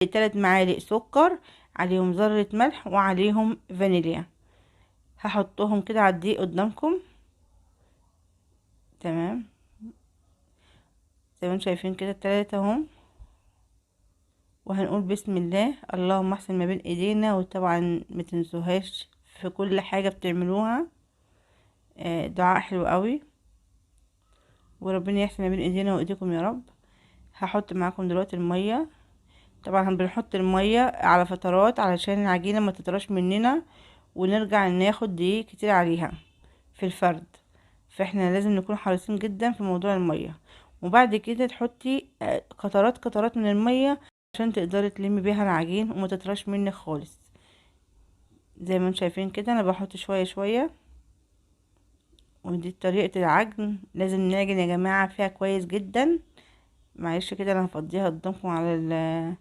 3 معالق سكر، عليهم ذرة ملح، وعليهم فانيليا. هحطهم كده على الدقيق قدامكم. تمام، زي ما انتم شايفين كده ال3 اهم. وهنقول بسم الله، اللهم احسن ما بين ايدينا. وطبعا ما تنسوهاش في كل حاجة بتعملوها، دعاء حلو قوي، وربنا يحسن ما بين ايدينا وايديكم يا رب. هحط معاكم دلوقتي المية. طبعا بنحط المية على فترات علشان العجينة ما تطراش مننا، ونرجع ناخد دقيق كتير عليها في الفرد. فاحنا لازم نكون حريصين جدا في موضوع المية. وبعد كده تحطي قطرات قطرات من المية عشان تقدري تلمي بيها العجين وما تطراش منك خالص. زي ما انتم شايفين كده انا بحط شوية شوية. ودي طريقة العجن، لازم نعجن يا جماعة فيها كويس جدا. معلش كده انا هفضيها قدامكم على